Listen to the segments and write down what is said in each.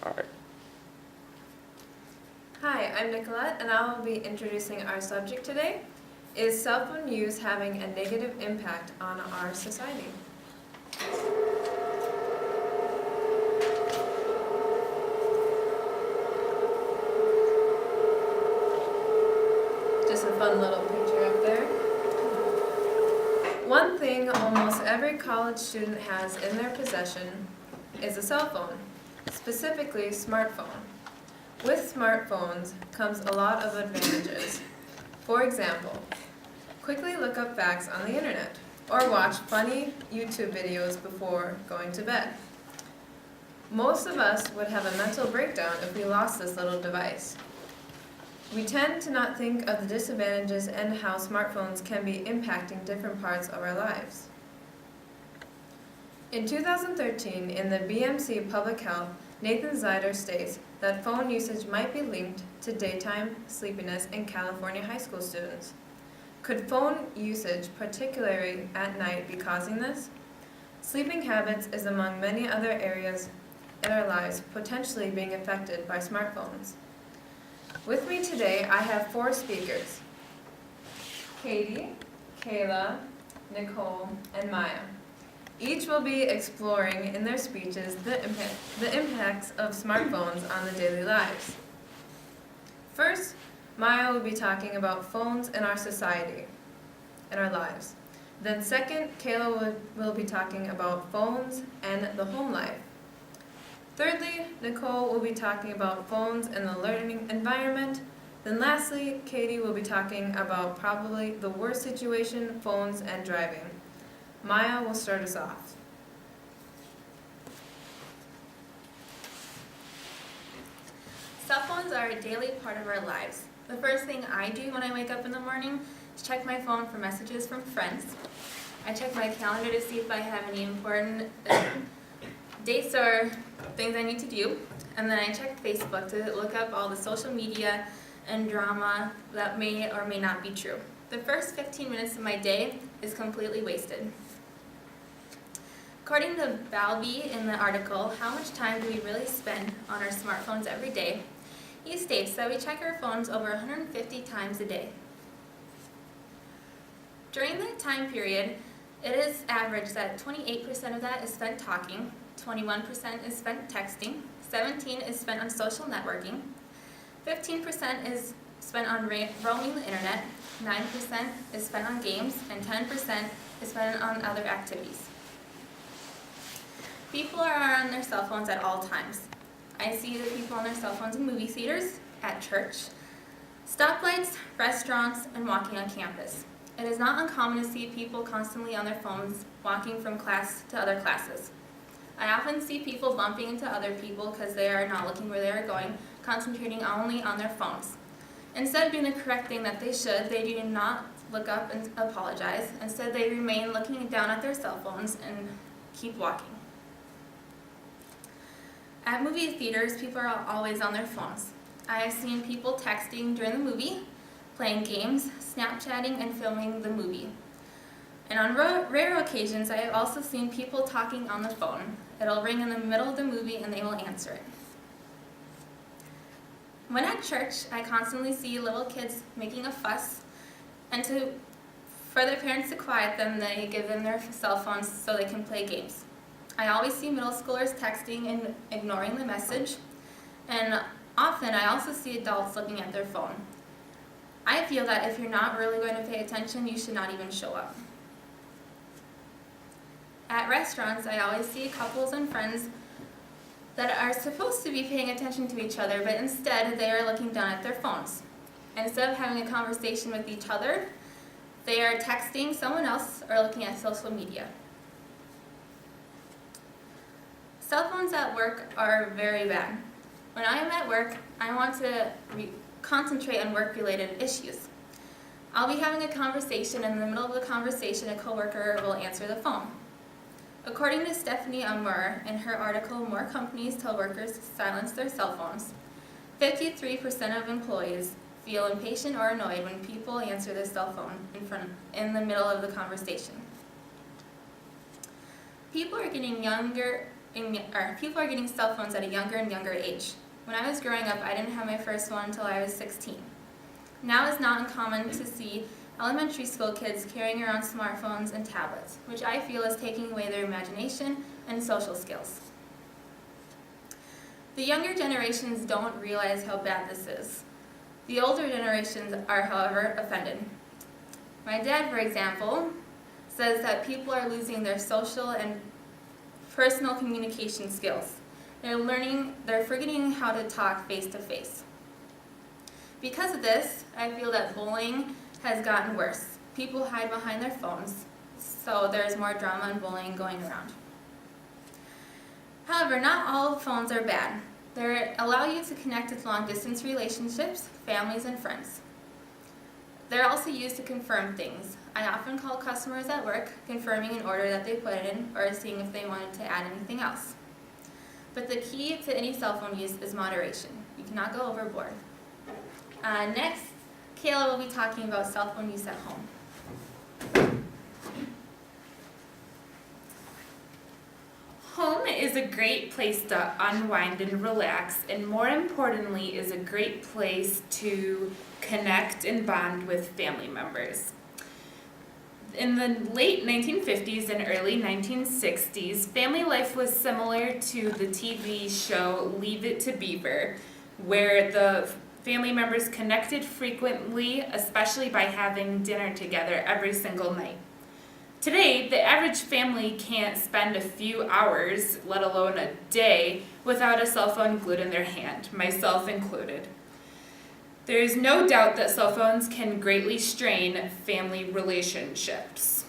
All right. Hi, I'm Nicolette, and I will be introducing our subject today. Is cell phone use having a negative impact on our society? Just a fun little picture up there. One thing almost every college student has in their possession is a cell phone, specifically smartphone. With smartphones comes a lot of advantages. For example, quickly look up facts on the internet or watch funny YouTube videos before going to bed. Most of us would have a mental breakdown if we lost this little device. We tend to not think of the disadvantages and how smartphones can be impacting different parts of our lives. In 2013, in the BMC Public Health, Nathan Dehler states that phone usage might be linked to daytime sleepiness in California high school students. Could phone usage, particularly at night, be causing this? Sleeping habits is among many other areas in our lives potentially being affected by smartphones. With me today, I have 4 speakers: Katie, Kayla, Nicole, and Maya. Each will be exploring in their speeches the impacts of smartphones on the daily lives. First, Maya will be talking about phones in our society, in our lives. Then second, Kayla will be talking about phones and the home life. Thirdly, Nicole will be talking about phones in the learning environment. Then lastly, Katie will be talking about probably the worst situation, phones and driving. Maya will start us off. Cell phones are a daily part of our lives. The first thing I do when I wake up in the morning is check my phone for messages from friends. I check my calendar to see if I have any important dates or things I need to do. And then I check Facebook to look up all the social media and drama that may or may not be true. The first 15 minutes of my day is completely wasted. According to Balby in the article, How Much Time Do We Really Spend on Our Smartphones Every Day? He states that we check our phones over 150 times a day. During that time period, it is averaged that 28% of that is spent talking, 21% is spent texting, 17% is spent on social networking, 15% is spent on roaming the internet, 9% is spent on games, and 10% is spent on other activities. People are on their cell phones at all times. I see the people on their cell phones in movie theaters, at church, stoplights, restaurants, and walking on campus. It is not uncommon to see people constantly on their phones walking from class to other classes. I often see people bumping into other people because they are not looking where they are going, concentrating only on their phones. Instead of doing the correct thing that they should, they do not look up and apologize. Instead, they remain looking down at their cell phones and keep walking. At movie theaters, people are always on their phones. I have seen people texting during the movie, playing games, Snapchatting, and filming the movie. And on rare occasions, I have also seen people talking on the phone. It'll ring in the middle of the movie and they will answer it. When at church, I constantly see little kids making a fuss, and for their parents to quiet them, they give them their cell phones so they can play games. I always see middle schoolers texting and ignoring the message, and often I also see adults looking at their phone. I feel that if you're not really going to pay attention, you should not even show up. At restaurants, I always see couples and friends that are supposed to be paying attention to each other, but instead they are looking down at their phones. Instead of having a conversation with each other, they are texting someone else or looking at social media. Cell phones at work are very bad. When I am at work, I want to concentrate on work-related issues. I'll be having a conversation, and in the middle of the conversation, a coworker will answer the phone. According to Stephanie Umar in her article, More Companies Tell Workers to Silence Their Cell Phones, 53% of employees feel impatient or annoyed when people answer their cell phone in the middle of the conversation. People are getting younger people are getting cell phones at a younger and younger age. When I was growing up, I didn't have my first one until I was 16. Now it's not uncommon to see elementary school kids carrying around smartphones and tablets, which I feel is taking away their imagination and social skills. The younger generations don't realize how bad this is. The older generations are, however, offended. My dad, for example, says that people are losing their social and personal communication skills. They're forgetting how to talk face to face. Because of this, I feel that bullying has gotten worse. People hide behind their phones, so there's more drama and bullying going around. However, not all phones are bad. They allow you to connect with long-distance relationships, families, and friends. They're also used to confirm things. I often call customers at work, confirming an order that they put in or seeing if they wanted to add anything else. But the key to any cell phone use is moderation. You cannot go overboard. Next, Kayla will be talking about cell phone use at home. Home is a great place to unwind and relax, and more importantly, is a great place to connect and bond with family members. In the late 1950s and early 1960s, family life was similar to the TV show Leave It to Beaver, where the family members connected frequently, especially by having dinner together every single night. Today, the average family can't spend a few hours, let alone a day, without a cell phone glued in their hand, myself included. There is no doubt that cell phones can greatly strain family relationships.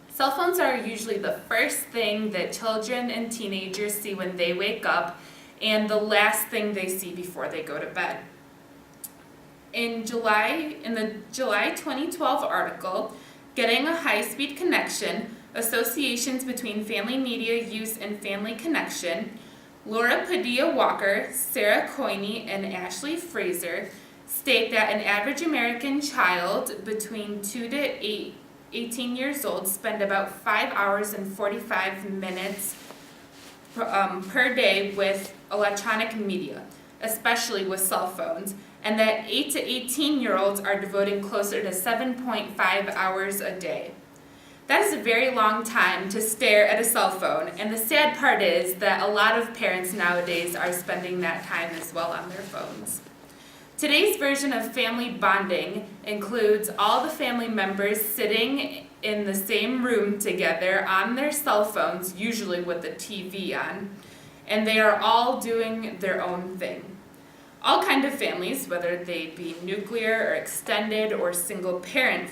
Cell phones are usually the first thing that children and teenagers see when they wake up, and the last thing they see before they go to bed. In the July 2012 article, Getting a High-Speed Connection, Associations Between Family Media Use and Family Connection, Laura Padilla-Walker, Sarah Coyne, and Ashley Fraser state that an average American child between 2 to 18 years old spend about 5 hours and 45 minutes per day with electronic media, especially with cell phones, and that 8 to 18-year-olds are devoting closer to 7.5 hours a day. That is a very long time to stare at a cell phone, and the sad part is that a lot of parents nowadays are spending that time as well on their phones. Today's version of family bonding includes all the family members sitting in the same room together on their cell phones, usually with the TV on, and they are all doing their own thing. All kinds of families, whether they be nuclear or extended or single parent,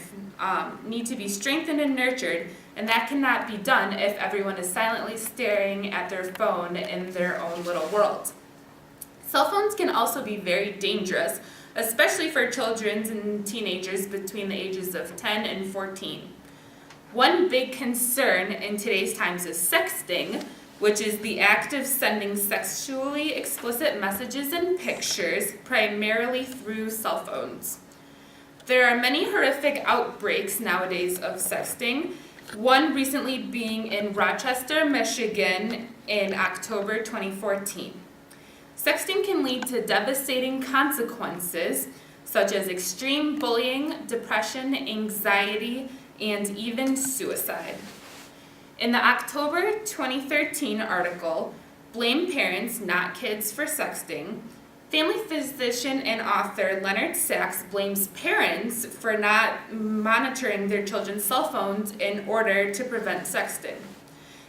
need to be strengthened and nurtured, and that cannot be done if everyone is silently staring at their phone in their own little world. Cell phones can also be very dangerous, especially for children and teenagers between the ages of 10 and 14. One big concern in today's times is sexting, which is the act of sending sexually explicit messages and pictures primarily through cell phones. There are many horrific outbreaks nowadays of sexting, one recently being in Rochester, Michigan in October 2014. Sexting can lead to devastating consequences such as extreme bullying, depression, anxiety, and even suicide. In the October 2013 article, Blame Parents, Not Kids for Sexting, family physician and author Leonard Sachs blames parents for not monitoring their children's cell phones in order to prevent sexting.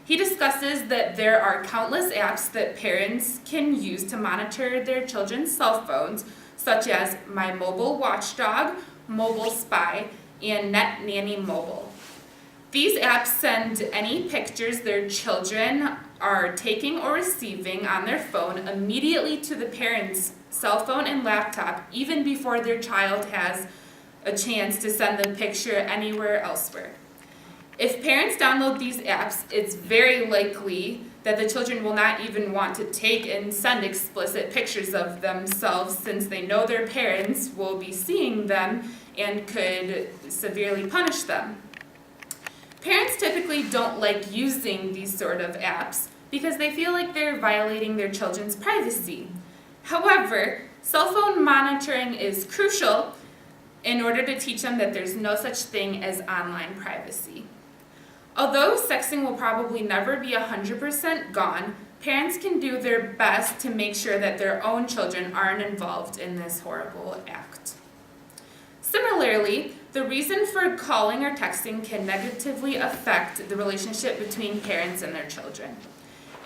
He discusses that there are countless apps that parents can use to monitor their children's cell phones, such as My Mobile Watchdog, Mobile Spy, and Net Nanny Mobile. These apps send any pictures their children are taking or receiving on their phone immediately to the parent's cell phone and laptop, even before their child has a chance to send the picture anywhere elsewhere. If parents download these apps, it's very likely that the children will not even want to take and send explicit pictures of themselves, since they know their parents will be seeing them and could severely punish them. Parents typically don't like using these sort of apps, because they feel like they're violating their children's privacy. However, cell phone monitoring is crucial in order to teach them that there's no such thing as online privacy. Although sexting will probably never be 100% gone, parents can do their best to make sure that their own children aren't involved in this horrible act. Similarly, the reason for calling or texting can negatively affect the relationship between parents and their children.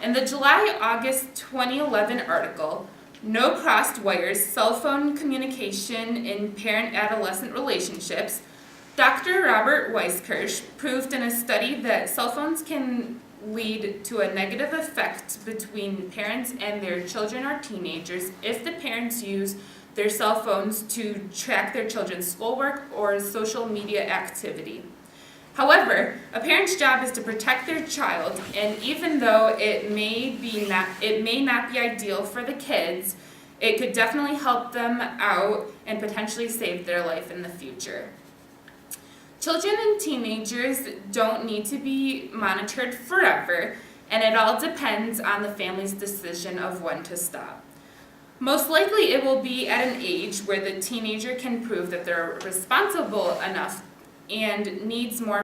In the July-August 2011 article, No Crossed Wires, Cell Phone Communication in Parent-Adolescent Relationships, Dr. Robert Weiskirch proved in a study that cell phones can lead to a negative effect between parents and their children or teenagers if the parents use their cell phones to track their children's schoolwork or social media activity. However, a parent's job is to protect their child, and even though it may not be ideal for the kids, it could definitely help them out and potentially save their life in the future. Children and teenagers don't need to be monitored forever, and it all depends on the family's decision of when to stop. Most likely it will be at an age where the teenager can prove that they're responsible enough and needs more